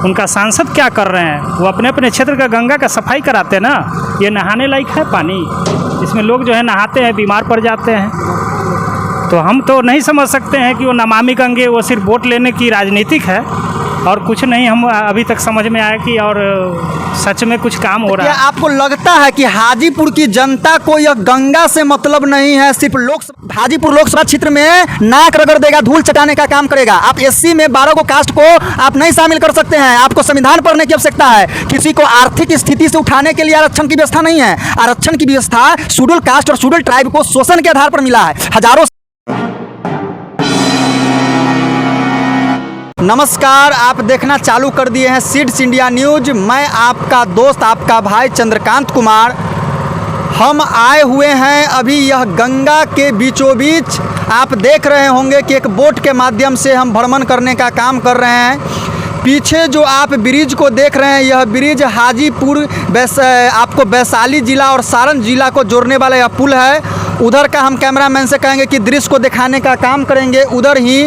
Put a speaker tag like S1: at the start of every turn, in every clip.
S1: उनका सांसद क्या कर रहे हैं? वो अपने अपने क्षेत्र का गंगा का सफाई कराते हैं ना। ये नहाने लायक है पानी, इसमें लोग जो है नहाते हैं, बीमार पड़ जाते हैं। तो हम तो नहीं समझ सकते हैं कि वो नमामि गंगे वो सिर्फ वोट लेने की राजनीतिक है और कुछ नहीं। हम अभी तक समझ में आया कि और सच में कुछ काम हो रहा है।
S2: क्या आपको लगता है कि हाजीपुर की जनता को यह गंगा से मतलब नहीं है, सिर्फ हाजीपुर लोकसभा क्षेत्र में नाक रगड़ देगा, धूल चटाने का काम करेगा? आप एससी में 12 को कास्ट को आप नहीं शामिल कर सकते हैं, आपको संविधान पढ़ने की आवश्यकता है। किसी को आर्थिक स्थिति से उठाने के लिए आरक्षण की व्यवस्था नहीं है। आरक्षण की व्यवस्था शेड्यूल कास्ट और शेड्यूल ट्राइब को शोषण के आधार पर मिला है। हजारों नमस्कार, आप देखना चालू कर दिए हैं सीड्स इंडिया न्यूज। मैं आपका दोस्त, आपका भाई चंद्रकांत कुमार। हम आए हुए हैं अभी यह गंगा के बीचों बीच। आप देख रहे होंगे कि एक बोट के माध्यम से हम भ्रमण करने का काम कर रहे हैं। पीछे जो आप ब्रिज को देख रहे हैं, यह ब्रिज हाजीपुर आपको वैशाली जिला और सारण जिला को जोड़ने वाला यह पुल है। उधर का हम कैमरामैन से कहेंगे कि दृश्य को दिखाने का काम करेंगे। उधर ही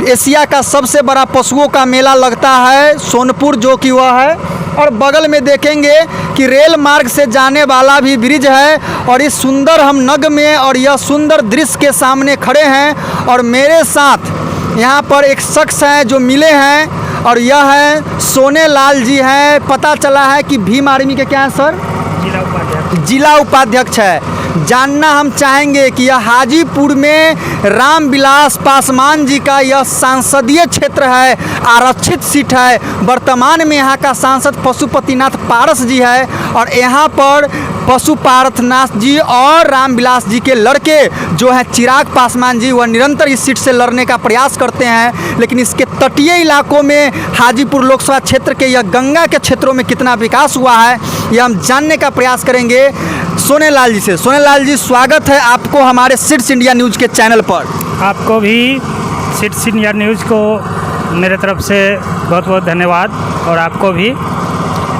S2: एशिया का सबसे बड़ा पशुओं का मेला लगता है सोनपुर, जो कि वह है। और बगल में देखेंगे कि रेल मार्ग से जाने वाला भी ब्रिज है। और इस सुंदर हम नग में और यह सुंदर दृश्य के सामने खड़े हैं। और मेरे साथ यहाँ पर एक शख्स हैं जो मिले हैं, और यह है सोने लाल जी हैं। पता चला है कि भीम आर्मी के क्या है सर? जिला उपाध्यक्ष है। जानना हम चाहेंगे कि यह हाजीपुर में रामविलास पासवान जी का यह संसदीय क्षेत्र है, आरक्षित सीट है। वर्तमान में यहाँ का सांसद पशुपतिनाथ पारस जी है। और यहाँ पर पशुपारथनाथ जी और रामविलास जी के लड़के जो हैं चिराग पासवान जी, वह निरंतर इस सीट से लड़ने का प्रयास करते हैं। लेकिन इसके तटीय इलाकों में हाजीपुर लोकसभा क्षेत्र के यह गंगा के क्षेत्रों में कितना विकास हुआ है, यह हम जानने का प्रयास करेंगे सोने लाल जी से। सोने लाल जी, स्वागत है आपको हमारे सीड्स इंडिया न्यूज़ के चैनल पर।
S1: आपको भी सीड्स इंडिया न्यूज़ को मेरे तरफ से बहुत बहुत धन्यवाद। और आपको भी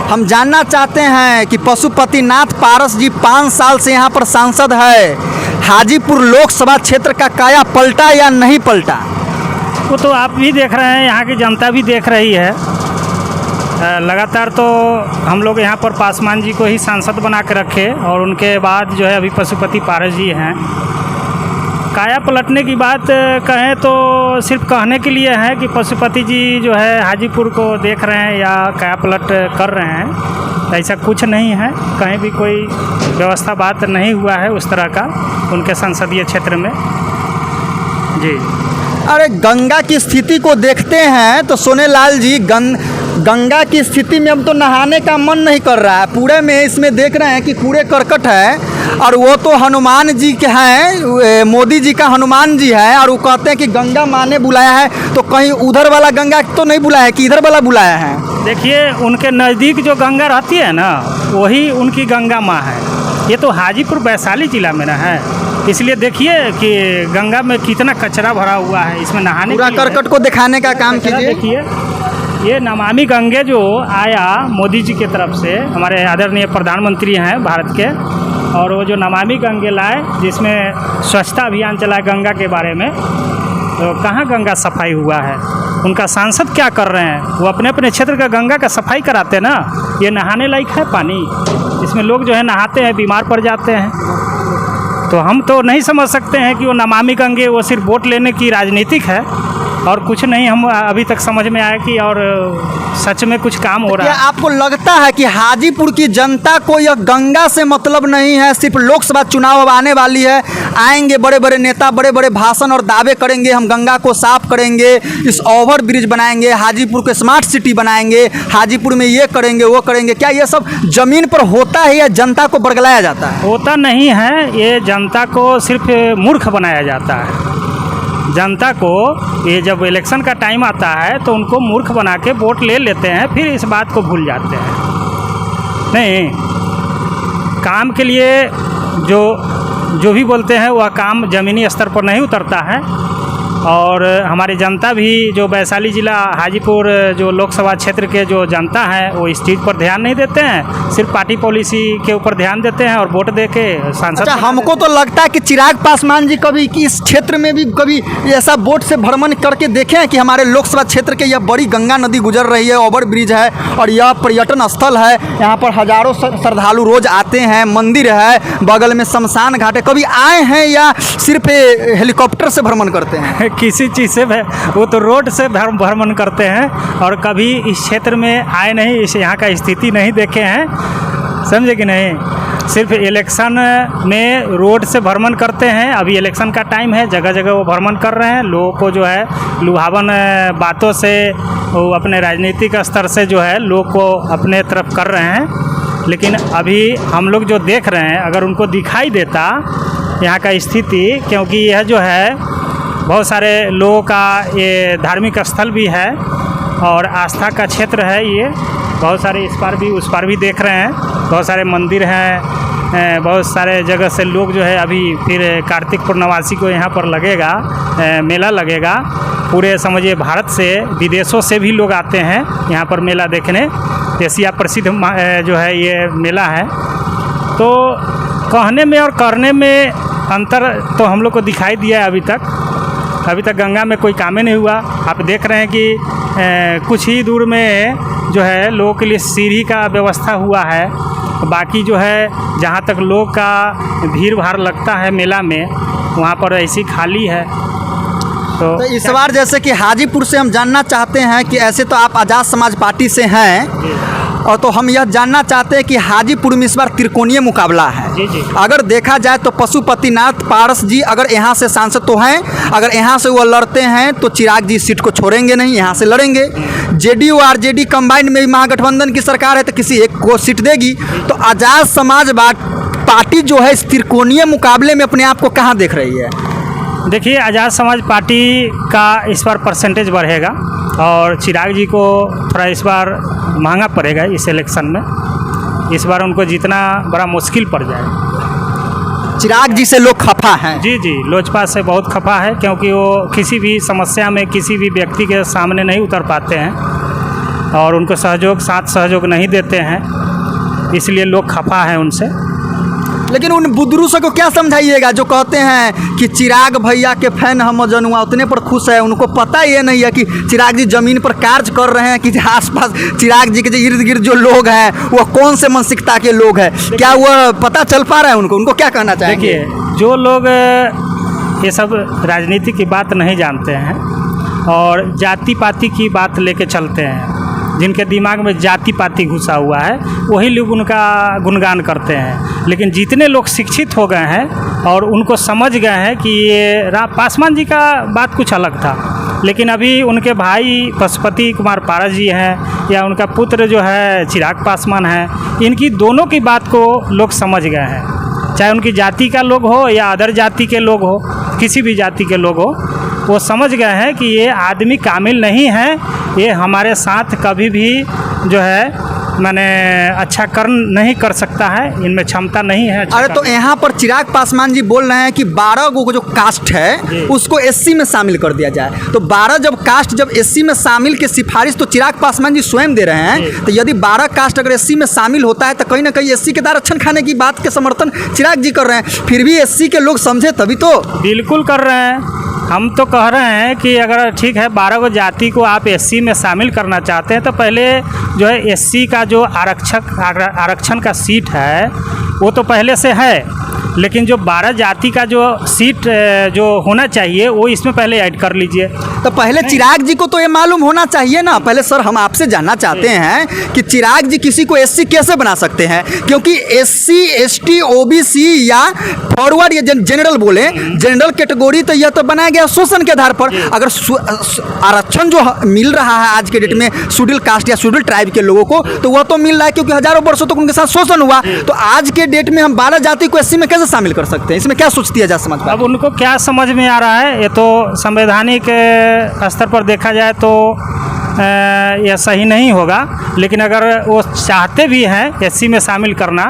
S2: हम जानना चाहते हैं कि पशुपतिनाथ पारस जी 5 साल से यहाँ पर सांसद है, हाजीपुर लोकसभा क्षेत्र का काया पलटा या नहीं पलटा?
S1: वो तो आप भी देख रहे हैं, यहाँ की जनता भी देख रही है। लगातार तो हम लोग यहाँ पर पासवान जी को ही सांसद बना के रखे, और उनके बाद जो है अभी पशुपति पारस जी हैं। काया पलटने की बात कहें तो सिर्फ कहने के लिए है कि पशुपति जी जो है हाजीपुर को देख रहे हैं या काया पलट कर रहे हैं, ऐसा कुछ नहीं है। कहीं भी कोई व्यवस्था बात नहीं हुआ है उस तरह का उनके संसदीय क्षेत्र में जी।
S2: अरे गंगा की स्थिति को देखते हैं तो सोने लाल जी, गंगा की स्थिति में अब तो नहाने का मन नहीं कर रहा है। पूरे में इसमें देख रहे हैं कि कूड़े करकट है। और वो तो हनुमान जी के हैं, मोदी जी का हनुमान जी है। और वो कहते हैं कि गंगा माँ ने बुलाया है, तो कहीं उधर वाला गंगा तो नहीं बुलाया है कि इधर वाला बुलाया है?
S1: देखिए, उनके नज़दीक जो गंगा रहती है ना, वही उनकी गंगा माँ है। ये तो हाजीपुर वैशाली जिला में ना है, इसलिए देखिए कि गंगा में कितना कचरा भरा हुआ है। इसमें नहाने
S2: पूरा करकट को दिखाने का काम कीजिए।
S1: देखिए, ये नमामि गंगे जो आया मोदी जी की तरफ से, हमारे आदरणीय प्रधानमंत्री हैं भारत के, और वो जो नमामि गंगे लाए, जिसमें स्वच्छता अभियान चला गंगा के बारे में, तो कहाँ गंगा सफाई हुआ है? उनका सांसद क्या कर रहे हैं? वो अपने अपने क्षेत्र का गंगा का सफाई कराते हैं ना। ये नहाने लायक है पानी, इसमें लोग जो है नहाते हैं, बीमार पड़ जाते हैं। तो हम तो नहीं समझ सकते हैं कि वो नमामि गंगे वो सिर्फ वोट लेने की राजनीतिक है और कुछ नहीं। हम अभी तक समझ में आया कि और सच में कुछ काम हो रहा है।
S2: क्या आपको लगता है कि हाजीपुर की जनता को यह गंगा से मतलब नहीं है, सिर्फ लोकसभा चुनाव अब आने वाली है, आएंगे बड़े बड़े नेता, बड़े बड़े भाषण और दावे करेंगे, हम गंगा को साफ करेंगे, इस ओवर ब्रिज बनाएंगे, हाजीपुर को स्मार्ट सिटी बनाएंगे, हाजीपुर में ये करेंगे वो करेंगे? क्या ये सब जमीन पर होता है या जनता को बरगलाया जाता है?
S1: होता नहीं है, ये जनता को सिर्फ मूर्ख बनाया जाता है। जनता को ये जब इलेक्शन का टाइम आता है तो उनको मूर्ख बना के वोट ले लेते हैं, फिर इस बात को भूल जाते हैं। नहीं, काम के लिए जो भी बोलते हैं वह काम ज़मीनी स्तर पर नहीं उतरता है। और हमारी जनता भी जो वैशाली ज़िला हाजीपुर जो लोकसभा क्षेत्र के जो जनता है वो इस चीज़ पर ध्यान नहीं देते हैं, सिर्फ पार्टी पॉलिसी के ऊपर ध्यान देते हैं और वोट दे के सांसद।
S2: अच्छा, हमको तो लगता है कि चिराग पासवान जी कभी इस क्षेत्र में भी कभी ऐसा बोट से भ्रमण करके देखे हैं कि हमारे लोकसभा क्षेत्र के यह बड़ी गंगा नदी गुजर रही है, ओवर ब्रिज है और यह पर्यटन स्थल है, यहाँ पर हजारों श्रद्धालु रोज आते हैं, मंदिर है, बगल में शमशान घाट है, कभी आए हैं या सिर्फ हेलीकॉप्टर से भ्रमण करते हैं?
S1: किसी चीज़ से वो तो रोड से भ्रमण करते हैं और कभी इस क्षेत्र में आए नहीं, इस यहाँ का स्थिति नहीं देखे हैं, समझे कि नहीं। सिर्फ इलेक्शन में रोड से भ्रमण करते हैं। अभी इलेक्शन का टाइम है, जगह जगह वो भ्रमण कर रहे हैं, लोगों को जो है लुभावन बातों से वो अपने राजनीतिक स्तर से जो है लोग को अपने तरफ कर रहे हैं। लेकिन अभी हम लोग जो देख रहे हैं, अगर उनको दिखाई देता यहाँ का स्थिति, क्योंकि यह जो है बहुत सारे लोगों का ये धार्मिक स्थल भी है और आस्था का क्षेत्र है, ये बहुत सारे इस पार भी उस पार भी देख रहे हैं, बहुत सारे मंदिर हैं, बहुत सारे जगह से लोग जो है अभी फिर कार्तिक पूर्णवासी को यहाँ पर लगेगा मेला लगेगा। पूरे समझिए भारत से विदेशों से भी लोग आते हैं यहाँ पर मेला देखने, एशिया प्रसिद्ध जो है ये मेला है। तो कहने में और करने में अंतर तो हम लोग को दिखाई दिया है। अभी तक गंगा में कोई काम ही नहीं हुआ। आप देख रहे हैं कि कुछ ही दूर में जो है लोगों के लिए सीढ़ी का व्यवस्था हुआ है, बाकी जो है जहाँ तक लोग का भीड़ भाड़ लगता है मेला में, वहाँ पर ऐसी खाली है। तो
S2: इस बार जैसे कि हाजीपुर से हम जानना चाहते हैं कि ऐसे तो आप आज़ाद समाज पार्टी से हैं, और तो हम यह जानना चाहते हैं कि हाजीपुर में इस बार त्रिकोणीय मुकाबला है।
S1: जी।
S2: अगर देखा जाए तो पशुपतिनाथ पारस जी अगर यहाँ से सांसद तो हैं, अगर यहाँ से वो लड़ते हैं तो चिराग जी सीट को छोड़ेंगे नहीं, यहाँ से लड़ेंगे। जेडीयू आरजेडी कंबाइंड में महागठबंधन की सरकार है तो किसी एक को सीट देगी। तो आज़ाद समाज पार्टी जो है इस त्रिकोणीय मुकाबले में अपने आप को कहाँ देख रही है?
S1: देखिए, आज़ाद समाज पार्टी का इस बार परसेंटेज बढ़ेगा और चिराग जी को थोड़ा इस बार महंगा पड़ेगा इस इलेक्शन में। इस बार उनको जीतना बड़ा मुश्किल पड़ जाएगा।
S2: चिराग जी से लोग खफा हैं?
S1: जी, लोजपा से बहुत खफा है, क्योंकि वो किसी भी समस्या में किसी भी व्यक्ति के सामने नहीं उतर पाते हैं और उनको साथ सहयोग नहीं देते हैं, इसलिए लोग खफा हैं उनसे।
S2: लेकिन उन बुदरू से को क्या समझाइएगा जो कहते हैं कि चिराग भैया के फैन हम जनुआ उतने पर खुश है, उनको पता ये नहीं है कि चिराग जी ज़मीन पर कार्य कर रहे हैं, कि आसपास चिराग जी के जो इर्द गिर्द जो लोग हैं वो कौन से मानसिकता के लोग हैं, क्या वो पता चल पा रहा है उनको क्या कहना चाहेंगे?
S1: देखिए, जो लोग ये सब राजनीति की बात नहीं जानते हैं और जाति पाति की बात लेके चलते हैं, जिनके दिमाग में जाति पाति घुसा हुआ है, वही लोग उनका गुणगान करते हैं। लेकिन जितने लोग शिक्षित हो गए हैं और उनको समझ गए हैं कि ये पासवान जी का बात कुछ अलग था, लेकिन अभी उनके भाई पशुपति कुमार पारस जी हैं या उनका पुत्र जो है चिराग पासवान है, इनकी दोनों की बात को लोग समझ गए हैं। चाहे उनकी जाति का लोग हो या अदर जाति के लोग हो, किसी भी जाति के लोग हो, वो समझ गए हैं कि ये आदमी कामिल नहीं है, ये हमारे साथ कभी भी जो है मैंने अच्छा नहीं कर सकता है, इनमें क्षमता नहीं है।
S2: अरे तो यहाँ पर चिराग पासवान जी बोल रहे हैं कि 12 को जो कास्ट है उसको एससी में शामिल कर दिया जाए। तो 12 जब एससी में शामिल की सिफारिश तो चिराग पासवान जी स्वयं दे रहे हैं, तो यदि 12 कास्ट अगर एससी में शामिल होता है तो कहीं ना कहीं एससी के आरक्षण खाने की बात के समर्थन चिराग जी कर रहे हैं। फिर भी एससी के लोग समझे तभी तो।
S1: बिल्कुल कर रहे हैं। हम तो कह रहे हैं कि अगर ठीक है 12 गो जाति को आप एससी में शामिल करना चाहते हैं तो पहले जो है एससी का जो आरक्षण का सीट है वो तो पहले से है, लेकिन जो 12 जाति का जो सीट जो होना चाहिए वो इसमें पहले ऐड कर लीजिए।
S2: तो पहले चिराग जी को तो ये मालूम होना चाहिए ना। पहले सर हम आपसे जानना चाहते हैं कि चिराग जी किसी को एससी कैसे बना सकते हैं, क्योंकि एससी एसटी ओबीसी या फॉरवर्ड या जनरल बोले जनरल कैटेगरी तो यह तो बनाया गया शोषण के आधार पर। अगर आरक्षण जो मिल रहा है आज के डेट में शेड्यूल कास्ट या शेड्यूल ट्राइब के लोगों को, तो वह तो मिल रहा है क्योंकि हजारों वर्षों तक उनके साथ शोषण हुआ। तो आज के डेट में हम 12 जाति को एससी में कैसे शामिल कर सकते हैं? इसमें क्या सोचती है समझ?
S1: अब उनको क्या समझ में आ रहा है, ये तो संवैधानिक स्तर पर देखा जाए तो यह सही नहीं होगा, लेकिन अगर वो चाहते भी हैं एससी में शामिल करना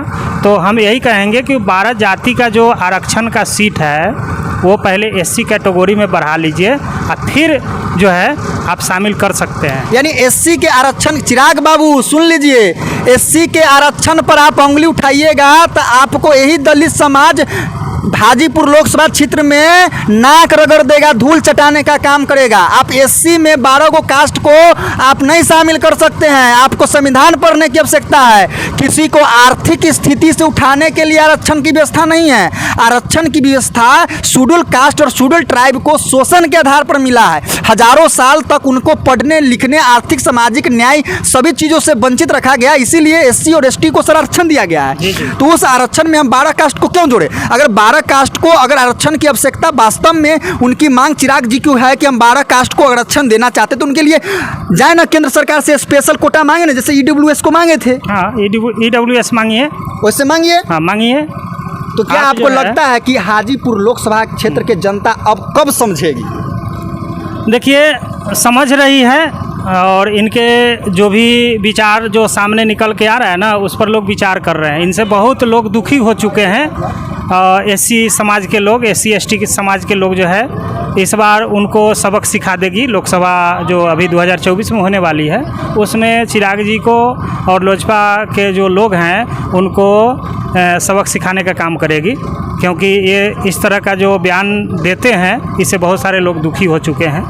S1: तो हम यही कहेंगे कि 12 जाति का जो आरक्षण का सीट है वो पहले एससी कैटेगरी में बढ़ा लीजिए और फिर जो है आप शामिल कर सकते हैं।
S2: यानी एससी के आरक्षण, चिराग बाबू सुन लीजिए, एससी के आरक्षण पर आप उंगली उठाइएगा तो आपको यही दलित समाज हाजीपुर लोकसभा क्षेत्र में नाक रगड़ देगा, धूल चटाने का काम करेगा। आप एससी में 12 गो कास्ट को आप नहीं शामिल कर सकते हैं। आपको संविधान पढ़ने की आवश्यकता है। किसी को आर्थिक स्थिति से उठाने के लिए आरक्षण की व्यवस्था नहीं है। आरक्षण की व्यवस्था शेड्यूल कास्ट और शेड्यूल ट्राइब को शोषण के आधार पर मिला है। हजारों साल तक उनको पढ़ने लिखने, आर्थिक सामाजिक न्याय सभी चीज़ों से वंचित रखा गया। इसीलिए एससी और एसटी को सर आरक्षण दिया गया है। तो उस आरक्षण में हम 12 कास्ट को क्यों जोड़े? अगर 12 कास्ट को अगर आरक्षण की आवश्यकता वास्तव में उनकी मांग चिराग जी क्यों है कि हम 12 कास्ट को आरक्षण देना चाहते, तो उनके लिए जाए ना केंद्र सरकार से स्पेशल कोटा मांगे ना, जैसे ईडब्ल्यूएस को मांगे थे।
S1: हाँ, ईडब्ल्यूएस मांगिए,
S2: वैसे मांगिए।
S1: हाँ मांगिए।
S2: तो क्या आपको लगता है कि हाजीपुर लोकसभा क्षेत्र के जनता अब कब समझेगी?
S1: देखिए, समझ रही है और इनके जो भी विचार जो सामने निकल के आ रहा है ना, उस पर लोग विचार कर रहे हैं। इनसे बहुत लोग दुखी हो चुके हैं। एससी समाज के लोग, एससी एसटी के समाज के लोग जो है, इस बार उनको सबक सिखा देगी लोकसभा जो अभी 2024 में होने वाली है। उसमें चिराग जी को और लोजपा के जो लोग हैं उनको सबक सिखाने का काम करेगी, क्योंकि ये इस तरह का जो बयान देते हैं इससे बहुत सारे लोग दुखी हो चुके हैं।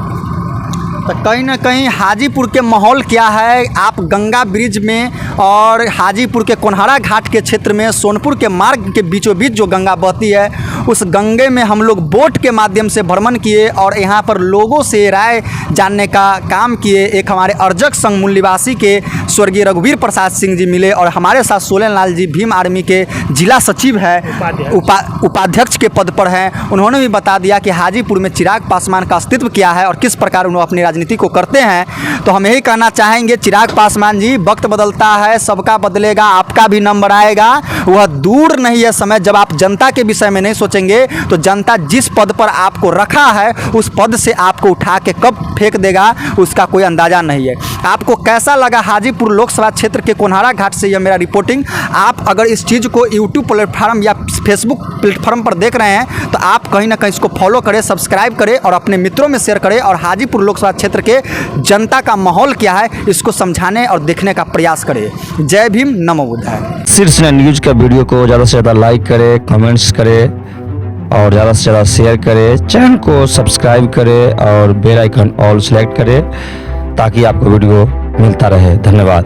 S2: तो कहीं ना कहीं हाजीपुर के माहौल क्या है? आप गंगा ब्रिज में और हाजीपुर के कोनहरा घाट के क्षेत्र में सोनपुर के मार्ग के बीचों बीच जो गंगा बहती है, उस गंगे में हम लोग बोट के माध्यम से भ्रमण किए और यहाँ पर लोगों से राय जानने का काम किए। एक हमारे अर्जक संघ मूल्यवासी के स्वर्गीय रघुवीर प्रसाद सिंह जी मिले और हमारे साथ सोलन लाल जी भीम आर्मी के जिला सचिव है, उपाध्यक्ष के पद पर हैं। उन्होंने भी बता दिया कि हाजीपुर में चिराग पासवान का अस्तित्व क्या है और किस प्रकार उन्होंने अपनी राजनीति को करते हैं। तो हम यही कहना चाहेंगे, चिराग पासवान जी, वक्त बदलता है, सबका बदलेगा, आपका भी नंबर आएगा। वह दूर नहीं है समय जब आप जनता के विषय में नहीं सोचेंगे तो जनता जिस पद पर आपको रखा है उस पद से आपको उठा के कब फेंक देगा उसका कोई अंदाजा नहीं है। आपको कैसा लगा हाजीपुर लोकसभा क्षेत्र के कोनहरा घाट से यह मेरा रिपोर्टिंग? आप अगर इस चीज़ को यूट्यूब प्लेटफॉर्म या फेसबुक प्लेटफॉर्म पर देख रहे हैं तो आप कहीं ना कहीं इसको फॉलो करें, सब्सक्राइब करें और अपने मित्रों में शेयर करें और हाजीपुर लोकसभा क्षेत्र के जनता का माहौल क्या है इसको समझाने और देखने का प्रयास करें। जय भीम, नमो बुद्धाय।
S3: शीर्ष न्यूज का वीडियो को ज़्यादा से ज़्यादा लाइक करें, कमेंट्स करें और ज़्यादा से ज़्यादा शेयर करें। चैनल को सब्सक्राइब करें और बेल आइकन ऑल सेलेक्ट करें ताकि आपको वीडियो मिलता रहे। धन्यवाद।